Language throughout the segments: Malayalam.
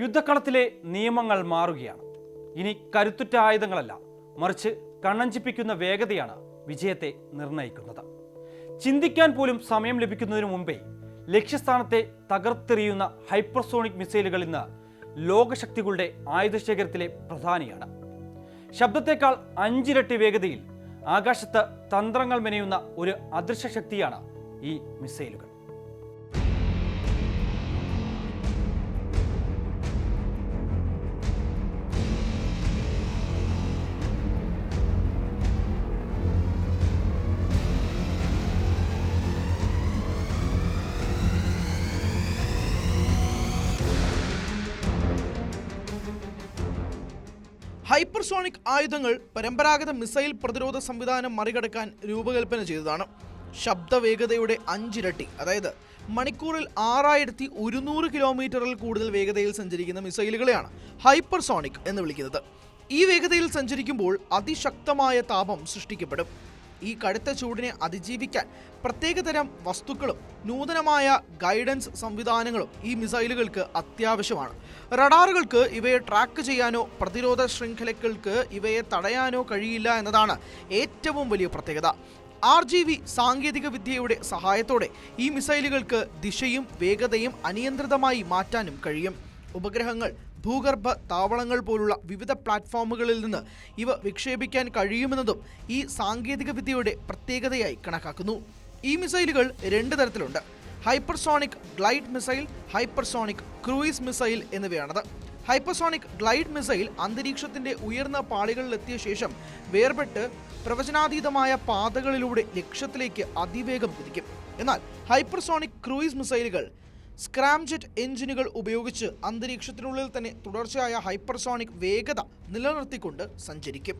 യുദ്ധക്കളത്തിലെ നിയമങ്ങൾ മാറുകയാണ്. ഇനി കരുത്തുറ്റ ആയുധങ്ങളല്ല, മറിച്ച് കണ്ണഞ്ചിപ്പിക്കുന്ന വേഗതയാണ് വിജയത്തെ നിർണ്ണയിക്കുന്നത്. ചിന്തിക്കാൻ പോലും സമയം ലഭിക്കുന്നതിനു മുമ്പേ ലക്ഷ്യസ്ഥാനത്തെ തകർത്തെറിയുന്ന ഹൈപ്പർസോണിക് മിസൈലുകൾ ഇന്ന് ലോകശക്തികളുടെ ആയുധശേഖരത്തിലെ പ്രധാനിയാണ്. ശബ്ദത്തേക്കാൾ 5 ഇരട്ടി വേഗതയിൽ ആകാശത്ത് തന്ത്രങ്ങൾ മെനയുന്ന ഒരു അദൃശ്യ ശക്തിയാണ് ഈ മിസൈലുകൾ. ഹൈപ്പർസോണിക് ആയുധങ്ങൾ പരമ്പരാഗത മിസൈൽ പ്രതിരോധ സംവിധാനം മറികടക്കാൻ രൂപകൽപ്പന ചെയ്തതാണ്. ശബ്ദവേഗതയുടെ 5 ഇരട്ടി, അതായത് മണിക്കൂറിൽ 6100 കിലോമീറ്ററിൽ കൂടുതൽ വേഗതയിൽ സഞ്ചരിക്കുന്ന മിസൈലുകളെയാണ് ഹൈപ്പർസോണിക് എന്ന് വിളിക്കുന്നത്. ഈ വേഗതയിൽ സഞ്ചരിക്കുമ്പോൾ അതിശക്തമായ താപം സൃഷ്ടിക്കപ്പെടും. ഈ കടുത്ത ചൂടിനെ അതിജീവിക്കാൻ പ്രത്യേകതരം വസ്തുക്കളും നൂതനമായ ഗൈഡൻസ് സംവിധാനങ്ങളും ഈ മിസൈലുകൾക്ക് അത്യാവശ്യമാണ്. റഡാറുകൾക്ക് ഇവയെ ട്രാക്ക് ചെയ്യാനോ പ്രതിരോധ ശൃംഖലകൾക്ക് ഇവയെ തടയാനോ കഴിയില്ല എന്നതാണ് ഏറ്റവും വലിയ പ്രത്യേകത. RGV സാങ്കേതിക വിദ്യയുടെ സഹായത്തോടെ ഈ മിസൈലുകൾക്ക് ദിശയും വേഗതയും അനിയന്ത്രിതമായി മാറ്റാനും കഴിയും. ഉപഗ്രഹങ്ങൾ, ഭൂഗർഭ താവളങ്ങൾ പോലുള്ള വിവിധ പ്ലാറ്റ്ഫോമുകളിൽ നിന്ന് ഇവ വിക്ഷേപിക്കാൻ കഴിയുമെന്നതും ഈ സാങ്കേതിക വിദ്യയുടെ പ്രത്യേകതയായി കണക്കാക്കുന്നു. ഈ മിസൈലുകൾ 2 തരത്തിലുണ്ട്: hypersonic glide missile, hypersonic cruise missile എന്നിവയാണത്. ഹൈപ്പർസോണിക് ഗ്ലൈഡ് മിസൈൽ അന്തരീക്ഷത്തിന്റെ ഉയർന്ന പാളികളിലെത്തിയ ശേഷം വേർപെട്ട് പ്രവചനാതീതമായ പാതകളിലൂടെ ലക്ഷ്യത്തിലേക്ക് അതിവേഗം കുതിക്കും. എന്നാൽ ഹൈപ്പർസോണിക് ക്രൂയിസ് മിസൈലുകൾ സ്ക്രാംജെറ്റ് എഞ്ചിനുകൾ ഉപയോഗിച്ച് അന്തരീക്ഷത്തിനുള്ളിൽ തന്നെ തുടർച്ചയായ ഹൈപ്പർസോണിക് വേഗത നിലനിർത്തിക്കൊണ്ട് സഞ്ചരിക്കും.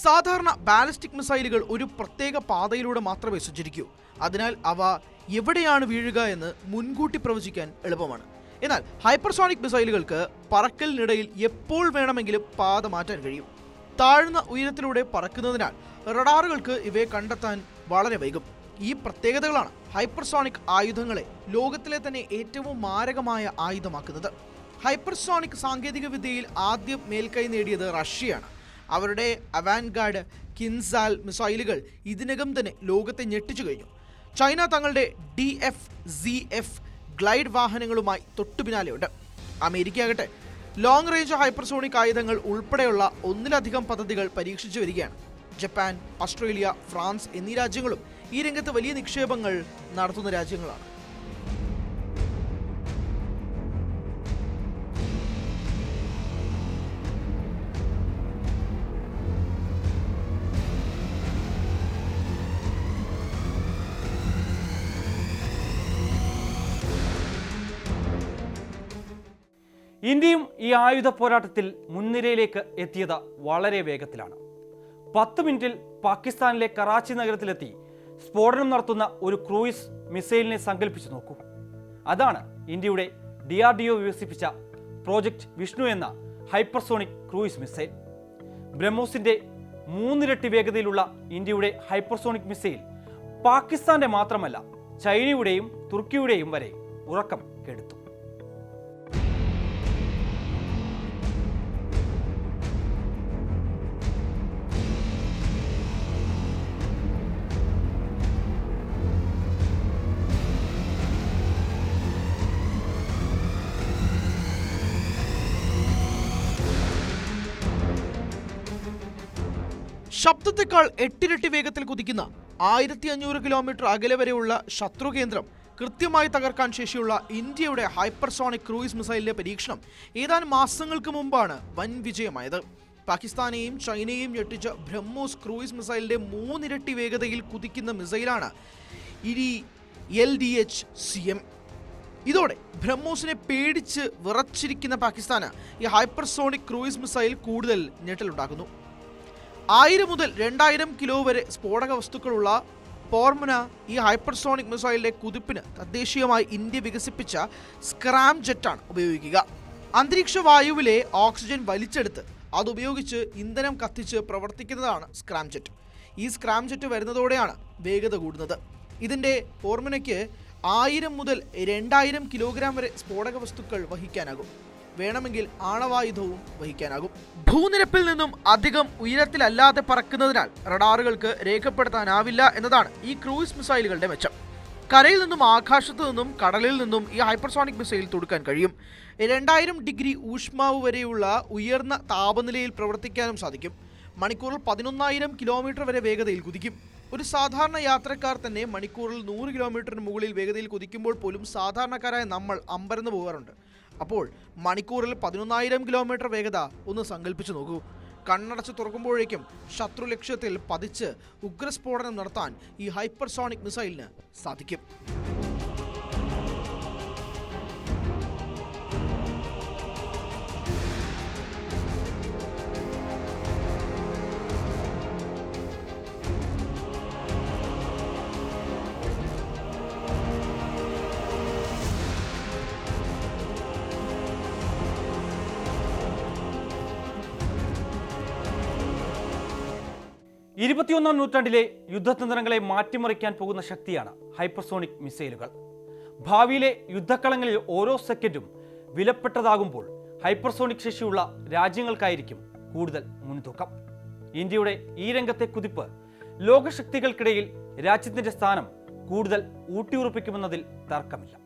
സാധാരണ ബാലിസ്റ്റിക് മിസൈലുകൾ ഒരു പ്രത്യേക പാതയിലൂടെ മാത്രമേ സഞ്ചരിക്കൂ. അതിനാൽ അവ എവിടെയാണ് വീഴുക എന്ന് മുൻകൂട്ടി പ്രവചിക്കാൻ എളുപ്പമാണ്. എന്നാൽ ഹൈപ്പർസോണിക് മിസൈലുകൾക്ക് പറക്കലിനിടയിൽ എപ്പോൾ വേണമെങ്കിലും പാത മാറ്റാൻ കഴിയും. താഴ്ന്ന ഉയരത്തിലൂടെ പറക്കുന്നതിനാൽ റഡാറുകൾക്ക് ഇവയെ കണ്ടെത്താൻ വളരെ വൈകും. ഈ പ്രത്യേകതകളാണ് ഹൈപ്പർസോണിക് ആയുധങ്ങളെ ലോകത്തിലെ തന്നെ ഏറ്റവും മാരകമായ ആയുധമാക്കുന്നത്. ഹൈപ്പർസോണിക് സാങ്കേതിക വിദ്യയിൽ ആദ്യം മേൽക്കൈ നേടിയത് റഷ്യയാണ്. അവരുടെ അവാൻഗാർഡ് കിൻസാൽ മിസൈലുകൾ ഇതിനകം തന്നെ ലോകത്തെ ഞെട്ടിച്ചു കഴിഞ്ഞു. ചൈന തങ്ങളുടെ DF-ZF ഗ്ലൈഡ് വാഹനങ്ങളുമായി തൊട്ടു പിന്നാലെയുണ്ട്. അമേരിക്കയാകട്ടെ ലോങ് റേഞ്ച് ഹൈപ്പർസോണിക് ആയുധങ്ങൾ ഉൾപ്പെടെയുള്ള 1ലധികം പദ്ധതികൾ പരീക്ഷിച്ചു വരികയാണ്. ജപ്പാൻ, ഓസ്ട്രേലിയ, ഫ്രാൻസ് എന്നീ രാജ്യങ്ങളും ഈ രംഗത്ത് വലിയ നിക്ഷേപങ്ങൾ നടത്തുന്ന രാജ്യങ്ങളാണ്. ഇന്ത്യയും ഈ ആയുധ പോരാട്ടത്തിൽ മുൻനിരയിലേക്ക് എത്തിയത് വളരെ വേഗത്തിലാണ്. 10 മിനിറ്റിൽ പാകിസ്ഥാനിലെ കറാച്ചി നഗരത്തിലെത്തി സ്ഫോടനം നടത്തുന്ന ഒരു ക്രൂയിസ് മിസൈലിനെ സങ്കല്പിച്ചു നോക്കൂ. അതാണ് ഇന്ത്യയുടെ DRDO വികസിപ്പിച്ച പ്രോജക്റ്റ് വിഷ്ണു എന്ന ഹൈപ്പർസോണിക് ക്രൂയിസ് മിസൈൽ. ബ്രഹ്മോസിന്റെ 3 ഇരട്ടി വേഗതയിലുള്ള ഇന്ത്യയുടെ ഹൈപ്പർസോണിക് മിസൈൽ പാകിസ്ഥാന്റെ മാത്രമല്ല, ചൈനയുടെയും തുർക്കിയുടെയും വരെ ഉറക്കം കെടുത്തു. ശബ്ദത്തെക്കാൾ 8 ഇരട്ടി വേഗത്തിൽ കുതിക്കുന്ന 1500 കിലോമീറ്റർ അകലെ വരെയുള്ള ശത്രുകേന്ദ്രം കൃത്യമായി തകർക്കാൻ ശേഷിയുള്ള ഇന്ത്യയുടെ ഹൈപ്പർസോണിക് ക്രൂയിസ് മിസൈലിന്റെ പരീക്ഷണം ഏതാനും മാസങ്ങൾക്ക് മുമ്പാണ് വൻ വിജയമായത്. പാകിസ്ഥാനെയും ചൈനയെയും ഞെട്ടിച്ച ബ്രഹ്മോസ് ക്രൂയിസ് മിസൈലിന്റെ 3 ഇരട്ടി വേഗതയിൽ കുതിക്കുന്ന മിസൈലാണ് ഇനി LDH-CM. ഇതോടെ ബ്രഹ്മോസിനെ പേടിച്ച് വിറച്ചിരിക്കുന്ന പാകിസ്ഥാന് ഈ ഹൈപ്പർസോണിക് ക്രൂയിസ് മിസൈൽ കൂടുതൽ ഞെട്ടലുണ്ടാക്കുന്നു. 1000 മുതൽ 2000 കിലോ വരെ സ്ഫോടക വസ്തുക്കളുള്ള പോർമുന ഈ ഹൈപ്പർസോണിക് മിസൈലിന്റെ കുതിപ്പിന് തദ്ദേശീയമായി ഇന്ത്യ വികസിപ്പിച്ച സ്ക്രാം ജെറ്റാണ് ഉപയോഗിക്കുക. അന്തരീക്ഷ വായുവിലെ ഓക്സിജൻ വലിച്ചെടുത്ത് അതുപയോഗിച്ച് ഇന്ധനം കത്തിച്ച് പ്രവർത്തിക്കുന്നതാണ് സ്ക്രാം ജെറ്റ്. ഈ സ്ക്രാം ജെറ്റ് വരുന്നതോടെയാണ് വേഗത കൂടുന്നത്. ഇതിൻ്റെ പോർമുനയ്ക്ക് 1000 മുതൽ 2000 കിലോഗ്രാം വരെ സ്ഫോടക വസ്തുക്കൾ വഹിക്കാനാകും. വേണമെങ്കിൽ ആണവായുധവും വഹിക്കാനാകും. ഭൂനിരപ്പിൽ നിന്നും അധികം ഉയരത്തിലല്ലാതെ പറക്കുന്നതിനാൽ റഡാറുകൾക്ക് രേഖപ്പെടുത്താനാവില്ല എന്നതാണ് ഈ ക്രൂയിസ് മിസൈലുകളുടെ മെച്ചം. കരയിൽ നിന്നും ആകാശത്തു നിന്നും കടലിൽ നിന്നും ഈ ഹൈപ്പർസോണിക് മിസൈൽ തൊടുക്കാൻ കഴിയും. 2000 ഡിഗ്രി ഊഷ്മാവ് വരെയുള്ള ഉയർന്ന താപനിലയിൽ പ്രവർത്തിക്കാനും സാധിക്കും. മണിക്കൂറിൽ 11,000 കിലോമീറ്റർ വരെ വേഗതയിൽ കുതിക്കും. ഒരു സാധാരണ യാത്രക്കാർ തന്നെ മണിക്കൂറിൽ 100 കിലോമീറ്ററിന് മുകളിൽ വേഗതയിൽ കുതിക്കുമ്പോൾ പോലും സാധാരണക്കാരായ നമ്മൾ അമ്പരന്ന് പോകാറുണ്ട്. അപ്പോൾ മണിക്കൂറിൽ 11,000 കിലോമീറ്റർ വേഗത ഒന്ന് സങ്കല്പിച്ചു നോക്കൂ. കണ്ണടച്ച് തുറക്കുമ്പോഴേക്കും ശത്രു ലക്ഷ്യത്തിൽ പതിച്ച് ഉഗ്രസ്ഫോടനം നടത്താൻ ഈ ഹൈപ്പർസോണിക് മിസൈലിന് സാധിക്കും. ഇരുപത്തിയൊന്നാം നൂറ്റാണ്ടിലെ യുദ്ധതന്ത്രങ്ങളെ മാറ്റിമറിക്കാൻ പോകുന്ന ശക്തിയാണ് ഹൈപ്പർസോണിക് മിസൈലുകൾ. ഭാവിയിലെ യുദ്ധക്കളങ്ങളിൽ ഓരോ സെക്കൻഡും വിലപ്പെട്ടതാകുമ്പോൾ ഹൈപ്പർസോണിക് ശേഷിയുള്ള രാജ്യങ്ങൾക്കായിരിക്കും കൂടുതൽ മുൻതൂക്കം. ഇന്ത്യയുടെ ഈ രംഗത്തെ കുതിപ്പ് ലോകശക്തികൾക്കിടയിൽ രാജ്യത്തിൻ്റെ സ്ഥാനം കൂടുതൽ ഊട്ടിയുറപ്പിക്കുമെന്നതിൽ തർക്കമില്ല.